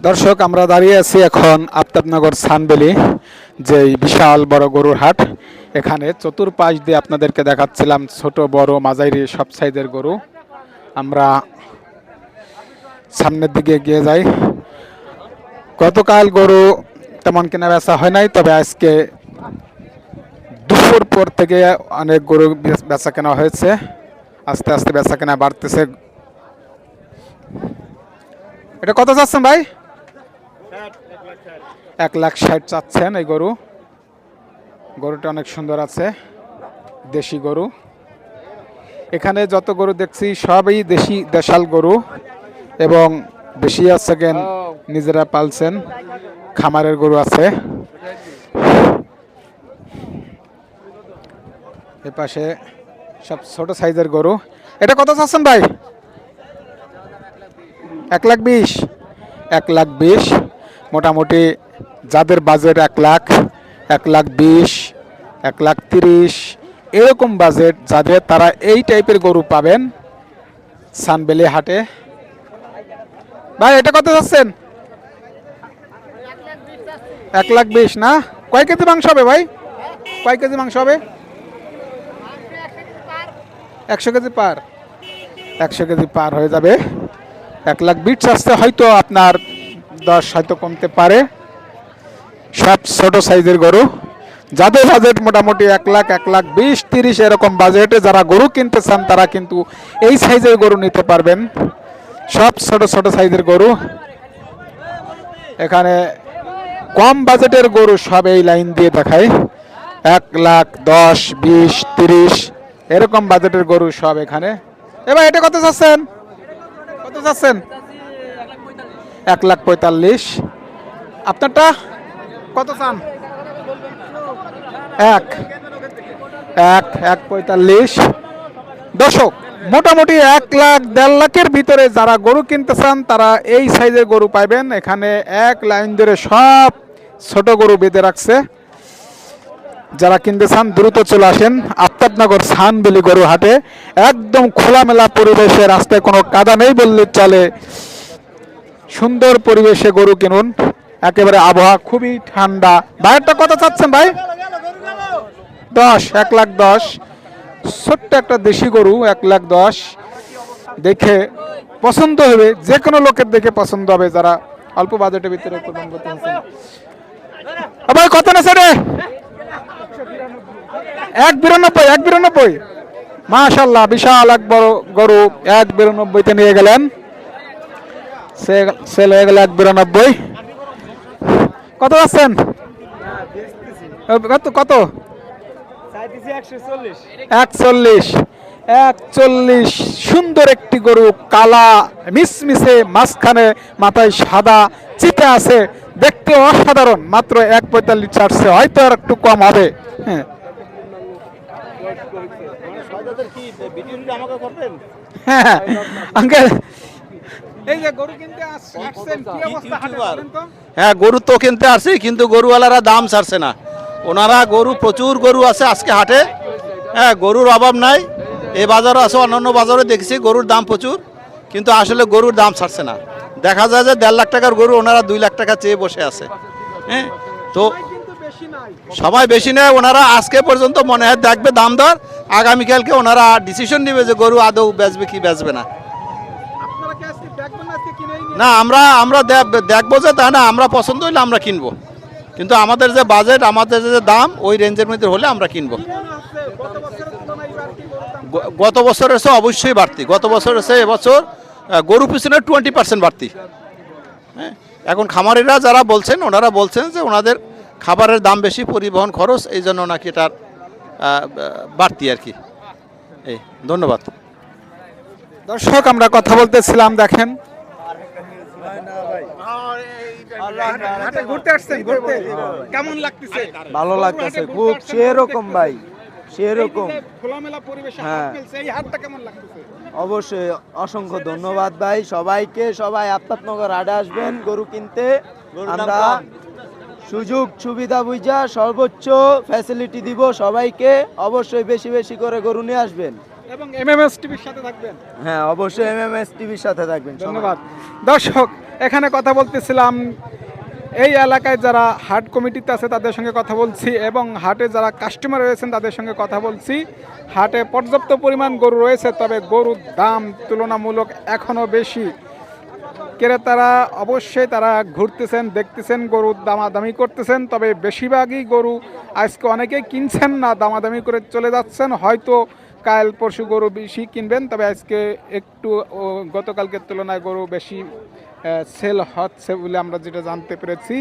দর্শক, আমরা দাঁড়িয়ে আছি এখন আফতাবনগর সানবেলি, যে বিশাল বড় গরুর হাট। এখানে চতুর্পাশ দিয়ে আপনাদেরকে দেখাচ্ছিলাম ছোট বড় মাঝারি সব সাইজের গরু। আমরা সামনের দিকে এগিয়ে যাই। গতকাল গরু তেমন কেনা বেচা হয় নাই, তবে আজকে দুপুর পর থেকে অনেক গরু বেচা কেনা হয়েছে। আস্তে আস্তে বেচা কেনা বাড়তেছে। এটা কত চাচ্ছেন ভাই? 1,60,000 চাচ্ছেন এই গরু। গরুটা অনেক সুন্দর আছে, দেশি গরু। এখানে যত গরু দেখছি সবই দেশাল গরু, এবং বেশি আছে কেন নিজেরা পালছেন, খামারের গরু আছে। এ পাশে সব ছোট সাইজের গরু। এটা কত চাচ্ছেন ভাই? 1,20,000। 1,20,000 মোটামুটি যাদের বাজেট 1,00,000, 1,20,000, 1,30,000 এরকম বাজেট যাদের, তারা এই টাইপের গরু পাবেন সানবেলি হাটে। ভাই এটা কত চাচ্ছেন? 1,20,000 না? কয় কেজি মাংস হবে ভাই? কয় কেজি মাংস হবে? 100 কেজি পার। 100 কেজি পার হয়ে যাবে। 1,20,000 আসতে হয়তো আপনার 10 হয়তো কমতে পারে। সব ছোট সাইজের গরু। যাদের বাজেট মোটামুটি 1,00,000, 1,20,000, 30,000 এরকম বাজেটে যারা গরু কিনতে চান, তারা কিন্তু এই সাইজের গরু নিতে পারবেন। সব ছোট ছোট সাইজের গরু। এখানে কম বাজেটের গরু সব এই লাইন দিয়ে দেখায়। 1,10,000, 20,000, 30,000 এরকম বাজেটের গরু সব এখানে। এবার এটা কত চাচ্ছেন? কত চাচ্ছেন? 1,45,000। আপনারটা কত চান? 1,45,000। দর্শক, মোটামুটি 1,00,000, 1,50,000-এর ভিতরে যারা গরু কিনতে চান, তারা এই সাইজের গরু পাইবেন। এখানে এক লাইন ধরে সব ছোট গরু বেঁধে রাখছে। যারা কিনতে চান দ্রুত চলে আসেন আফতাবনগর সানবেলি গরু হাটে। একদম খোলামেলা পরিবেশে, রাস্তায় কোনো কাদা নেই বললে চলে। সুন্দর পরিবেশে গরু কিনুন। একেবারে আবহাওয়া খুবই ঠান্ডা। ভাইয়েরটা কত চাচ্ছেন ভাই? 10, 1,10,000। ছোট্ট একটা দেশি গরু, 1,10,000। দেখে পছন্দ হবে, যে কোনো লোকের দেখে পছন্দ হবে যারা অল্প বাজেটের ভিতরে কোরবানি করতে চাচ্ছেন। ভাই কত নেছে রে? 1,92,000। 1,92,000 মাশাআল্লাহ, বিশাল এক বড় গরু 1,92,000-তে নিয়ে গেলেন। সেল হয়ে গেল 1,92,000। কত আছেন? কত কত? 41। সুন্দর একটি গরু, কালা মিসমিসে, মাঝখানে মাথায় সাদা চিতা আছে, দেখতে অসাধারণ। মাত্র 1,45,000 ছাড়ছে, হয়তো আর একটু কম হবে। হ্যাঁ হ্যাঁ আঙ্কেল, এই যে গরু কিনতে আসছেন, কি অবস্থা হাটে বলেন তো? হ্যাঁ, গরু তো কিনতে আসছি, কিন্তু গরুওয়ালারা দাম ছাড়ছে না। ওনারা গরু, প্রচুর গরু আছে আজকে হাটে। হ্যাঁ, গরুর অভাব নাই। এই বাজারও আছে, অন্যান্য বাজারে দেখছি গরুর দাম প্রচুর, কিন্তু আসলে গরুর দাম ছাড়ছে না। দেখা যায় যে 1,50,000 টাকার গরু ওনারা 2,00,000 টাকা চেয়ে বসে আছে। হ্যাঁ, তো সময় বেশি নেয়। ওনারা আজকে পর্যন্ত মনে হয় দেখবে দাম দর, আগামীকালকে ওনারা ডিসিশন নেবে যে গরু আদৌ বেচবে কি বেচবে না। না, আমরা দেখবো যে, তা না, আমরা পছন্দ হইলে আমরা কিনবো, কিন্তু আমাদের যে বাজেট, আমাদের যে দাম, ওই রেঞ্জের মধ্যে হলে আমরা কিনবো। গত বছরের চেয়ে অবশ্যই বাড়তি। গত বছরের চেয়ে এবছর গরু পিছনে 20% বাড়তি। হ্যাঁ, এখন খামারিরা যারা বলছেন, ওনারা বলছেন যে ওনাদের খাবারের দাম বেশি, পরিবহন খরচ, এই জন্য নাকি এটার বাড়তি আর কি। এই ধন্যবাদ। দর্শক, আমরা কথা বলতেছিলাম, দেখেন ঘুরতে আসছেন, ঘুরতে কেমন লাগতেছে? ভালো লাগতেছে খুব, সেরকম ভাই, সেরকম। খোলামেলা পরিবেশে হাট মিলছে, এই হাটটা কেমন লাগতেছে? অবশ্যই অসংখ্য ধন্যবাদ ভাই সবাইকে। সবাই আফতাবনগর হাটে আসবেন গরু কিনতে। আমরা সুযোগ সুবিধা বুঝা সর্বোচ্চ ফ্যাসিলিটি দিব সবাইকে। অবশ্যই বেশি বেশি করে গরু নিয়ে আসবেন এবং এমএমএস টিভির সাথে থাকবেন। হ্যাঁ, অবশ্যই এমএমএস টিভির সাথে থাকবেন। ধন্যবাদ। দর্শক, এখানে কথা বলতেছিলাম এই এলাকায় যারা হাট কমিটিতে আছে তাদের সঙ্গে কথা বলছি এবং হাটে যারা কাস্টমার রয়েছেন তাদের সঙ্গে কথা বলছি। হাটে পর্যাপ্ত পরিমাণ গরু রয়েছে, তবে গরুর দাম তুলনামূলক এখনও বেশি। ক্রেতারা অবশ্যই তারা ঘুরতেছেন, দেখতেছেন, গরুর দামাদামি করতেছেন, তবে বেশিরভাগই গরু আজকে অনেকেই কিনছেন না, দামাদামি করে চলে যাচ্ছেন। হয়তো কাল পরশু গরু বেশি কিনবেন, তবে আজকে একটু গতকালকের তুলনায় গরু বেশি সেল হচ্ছে বলে আমরা যেটা জানতে পেরেছি।